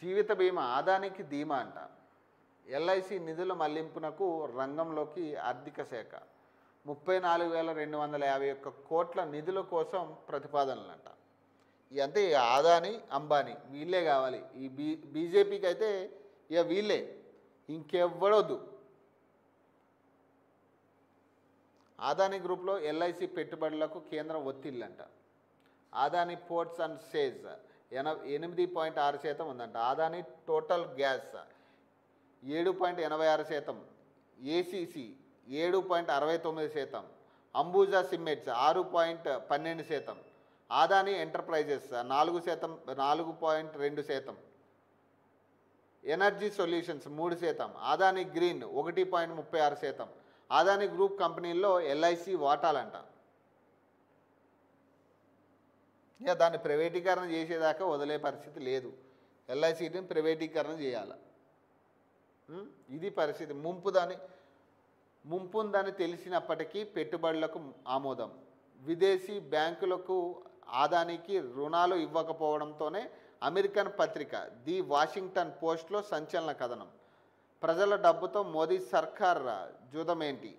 జీవిత బీమా ఆదానికి ధీమా అంట. ఎల్ఐసి నిధుల మళ్లింపునకు రంగంలోకి ఆర్థిక శాఖ 34,251 కోట్ల నిధుల కోసం ప్రతిపాదనలంట. అంటే ఆదాని అంబానీ వీళ్ళే కావాలి. ఈ బీజేపీకి అయితే ఇక వీళ్ళే, ఇంకెవ్వడొద్దు. ఆదాని గ్రూప్లో ఎల్ఐసి పెట్టుబడులకు కేంద్రం ఒత్తిళ్ళంట. ఆదాని పోర్ట్స్ అండ్ సేజ్ 8.6% ఉందంట. Adani total gas 7.86%, ACC 7.69%, Ambuja cements 6.12%, Adani enterprises 4.2%, energy solutions 3%, Adani green 1.36%. Adani group కంపెనీల్లో ఎల్ఐసి వాటాలంట. ఇక దాన్ని ప్రైవేటీకరణ చేసేదాకా వదిలే పరిస్థితి లేదు. ఎల్ఐసిని ప్రైవేటీకరణ చేయాలి. ఇది పరిస్థితి. ముంపుందని తెలిసినప్పటికీ పెట్టుబడులకు ఆమోదం. విదేశీ బ్యాంకులకు ఆదానికి రుణాలు ఇవ్వకపోవడంతోనే అమెరికన్ పత్రిక ది వాషింగ్టన్ పోస్ట్లో సంచలన కథనం. ప్రజల డబ్బుతో మోదీ సర్కార్ జూదమేంటి?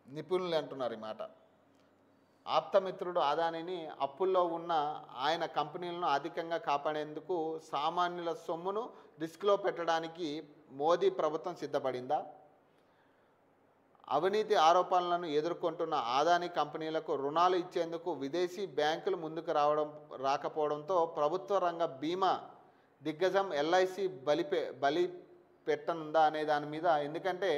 నిపుణులు అంటున్నారు ఈ మాట. ఆప్తమిత్రుడు ఆదానిని అప్పుల్లో ఉన్న ఆయన కంపెనీలను అధికంగా కాపాడేందుకు సామాన్యుల సొమ్మును రిస్క్లో పెట్టడానికి మోదీ ప్రభుత్వం సిద్ధపడిందా? అవినీతి ఆరోపణలను ఎదుర్కొంటున్న ఆదాని కంపెనీలకు రుణాలు ఇచ్చేందుకు విదేశీ బ్యాంకులు ముందుకు రాకపోవడంతో ప్రభుత్వ రంగ బీమా దిగ్గజం ఎల్ఐసి బలి పెట్టనుందా అనే దాని మీద. ఎందుకంటే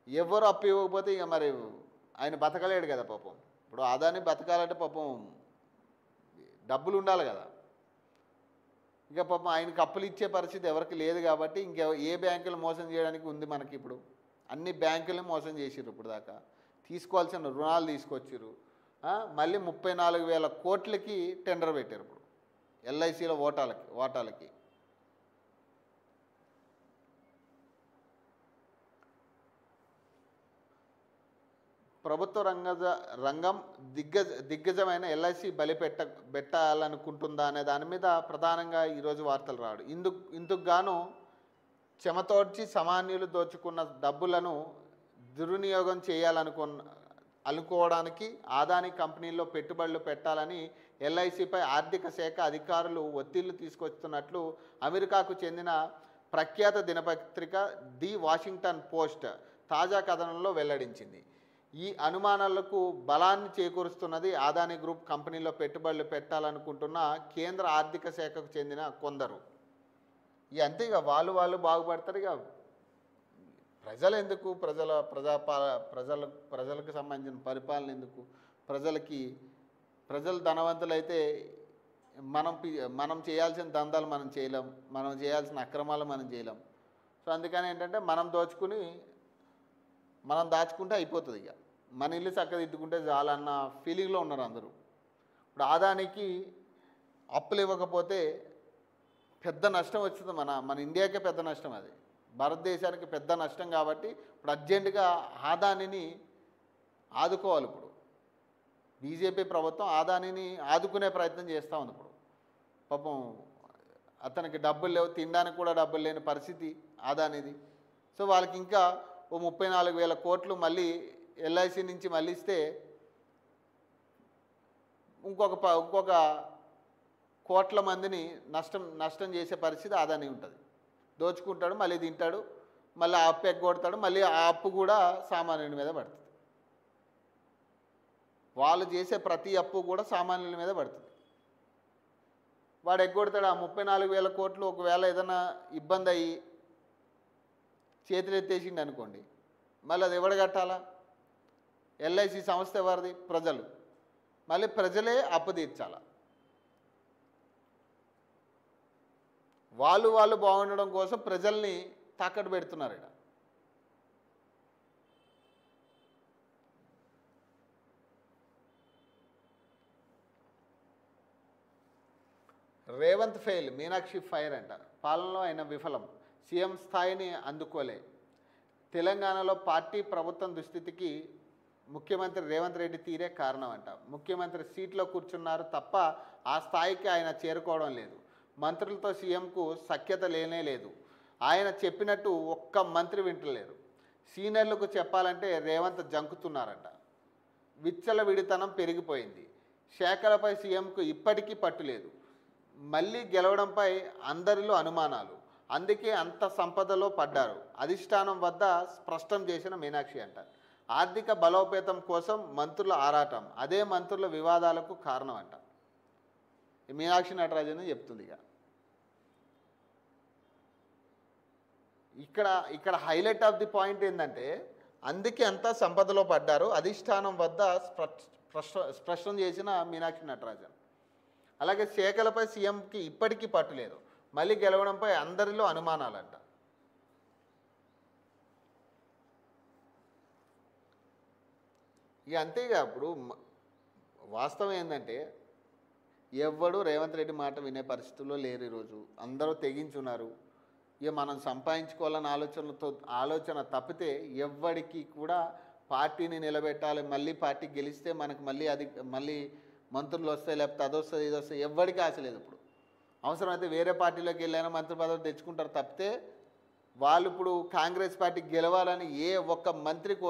ఎవరు అప్పు ఇవ్వకపోతే ఇక మరి ఆయన బతకలేడు కదా పాపం. ఇప్పుడు ఆదాని బతకాలంటే పాపం డబ్బులు ఉండాలి కదా. ఇక పాపం ఆయనకి అప్పులు ఇచ్చే పరిస్థితి ఎవరికి లేదు కాబట్టి ఇంక ఏ బ్యాంకులు మోసం చేయడానికి ఉంది మనకి? ఇప్పుడు అన్ని బ్యాంకులు మోసం చేసిర్రు. ఇప్పుడు దాకా తీసుకోవాల్సిన రుణాలు తీసుకొచ్చిర్రు. మళ్ళీ 34,000 కోట్లకి టెండర్ పెట్టారు ఇప్పుడు ఎల్ఐసిలో వాటాలకి. ప్రభుత్వ రంగం దిగ్గజమైన ఎల్ఐసి పెట్టాలనుకుంటుందా అనే దాని మీద ప్రధానంగా ఈరోజు వార్తలు రాడు. ఇందుకు గాను చెమతోడ్చి సామాన్యులు దోచుకున్న డబ్బులను దుర్వినియోగం అనుకోవడానికి ఆదాని కంపెనీల్లో పెట్టుబడులు పెట్టాలని ఎల్ఐసిపై ఆర్థిక శాఖ అధికారులు ఒత్తిళ్లు తీసుకొస్తున్నట్లు అమెరికాకు చెందిన ప్రఖ్యాత దినపత్రిక ది వాషింగ్టన్ పోస్ట్ తాజా కథనంలో వెల్లడించింది. ఈ అనుమానాలకు బలాన్ని చేకూరుస్తున్నది ఆదాని గ్రూప్ కంపెనీలో పెట్టుబడులు పెట్టాలనుకుంటున్న కేంద్ర ఆర్థిక శాఖకు చెందిన కొందరు. ఇక అంతే, ఇక వాళ్ళు బాగుపడతారు. ఇక ప్రజలు ఎందుకు? ప్రజలకు సంబంధించిన పరిపాలన ఎందుకు? ప్రజలు ధనవంతులైతే మనం చేయాల్సిన దందాలు మనం చేయలేం, మనం చేయాల్సిన అక్రమాలు మనం చేయలేం. సో అందుకని ఏంటంటే మనం దాచుకుంటే అయిపోతుంది. ఇక మన ఇల్లు చక్కదిద్దుకుంటే చాలన్న ఫీలింగ్లో ఉన్నారు అందరూ. ఇప్పుడు ఆదానికి అప్పులు ఇవ్వకపోతే పెద్ద నష్టం వచ్చింది. మన ఇండియాకే పెద్ద నష్టం, అది భారతదేశానికి పెద్ద నష్టం. కాబట్టి ఇప్పుడు అర్జెంటుగా ఆదానిని ఆదుకోవాలి. ఇప్పుడు బీజేపీ ప్రభుత్వం ఆదానిని ఆదుకునే ప్రయత్నం చేస్తూ ఉంది. ఇప్పుడు పాపం అతనికి డబ్బులు లేవు, తినడానికి కూడా డబ్బులు లేని పరిస్థితి ఆదానిది. సో వాళ్ళకి ఇంకా 34,000 కోట్లు మళ్ళీ ఎల్ఐసి నుంచి మళ్ళీ ఇస్తే ఇంకొక కోట్ల మందిని నష్టం చేసే పరిస్థితి ఆదాని ఉంటుంది. దోచుకుంటాడు, మళ్ళీ తింటాడు, మళ్ళీ ఆ అప్పు ఎగ్గొడతాడు, మళ్ళీ ఆ అప్పు కూడా సామాన్యుని మీద పడుతుంది. వాళ్ళు చేసే ప్రతి అప్పు కూడా సామాన్యుల మీద పడుతుంది. వాడు ఎగ్గొడతాడు. ఆ 34,000 కోట్లు ఒకవేళ ఏదైనా ఇబ్బంది అయ్యి చేతులు ఎత్తేసిండు అనుకోండి, మళ్ళీ అది ఎవడు కట్టాలా? ఎల్ఐసి సంస్థ ఎవరిది? ప్రజలు. మళ్ళీ ప్రజలే అప్పు తీర్చాలా. వాళ్ళు బాగుండడం కోసం ప్రజల్ని తాకట్టు పెడుతున్నారు. ఇక్కడ రేవంత్ ఫెయిల్, మీనాక్షి ఫైర్ అంట. పాలనలో ఆయన విఫలం, సీఎం స్థాయిని అందుకోలే. తెలంగాణలో పార్టీ ప్రభుత్వం దుస్థితికి ముఖ్యమంత్రి రేవంత్ రెడ్డి తీరే కారణం అంట. ముఖ్యమంత్రి సీట్లో కూర్చున్నారు తప్ప ఆ స్థాయికి ఆయన చేరుకోవడం లేదు. మంత్రులతో సీఎంకు సఖ్యత లేనే లేదు. ఆయన చెప్పినట్టు ఒక్క మంత్రి వింటలేరు. సీనియర్లకు చెప్పాలంటే రేవంత్ జంకుతున్నారట. విచ్చలవిడితనం పెరిగిపోయింది. శాఖలపై సీఎంకు ఇప్పటికీ పట్టులేదు. మళ్ళీ గెలవడంపై అందరిలో అనుమానాలు. అందుకే అంత సంపదలో పడ్డారు. అధిష్టానం వద్ద స్పష్టం చేసిన మీనాక్షి అంట. ఆర్థిక బలోపేతం కోసం మంత్రుల ఆరాటం అదే మంత్రుల వివాదాలకు కారణం అంట. మీనాక్షి నటరాజన్ చెప్తుంది. ఇక్కడ హైలైట్ ఆఫ్ ది పాయింట్ ఏంటంటే అందుకే అంతా సంపదలో పడ్డారు. అధిష్టానం వద్ద స్పష్టం చేసిన మీనాక్షి నటరాజన్. అలాగే శాఖలపై సీఎంకి ఇప్పటికీ పట్టులేదు. మళ్ళీ గెలవడంపై అందరిలో అనుమానాలంట. ఇక అంతేగా ఇప్పుడు వాస్తవం ఏంటంటే ఎవ్వడు రేవంత్ రెడ్డి మాట వినే పరిస్థితుల్లో లేరు. ఈరోజు అందరూ తెగించున్నారు. ఇక మనం సంపాదించుకోవాలన్న ఆలోచన తప్పితే ఎవ్వడికి కూడా పార్టీని నిలబెట్టాలి, మళ్ళీ పార్టీ గెలిస్తే మనకు మళ్ళీ మంత్రులు వస్తాయి, లేకపోతే అది వస్తుంది ఇది వస్తుంది, ఎవ్వడికి ఆశ లేదు. ఇప్పుడు అవసరమైతే వేరే పార్టీలోకి వెళ్ళైనా మంత్రి పదవి తెచ్చుకుంటారు తప్పితే వాళ్ళు ఇప్పుడు కాంగ్రెస్ పార్టీకి గెలవాలని ఏ ఒక్క మంత్రి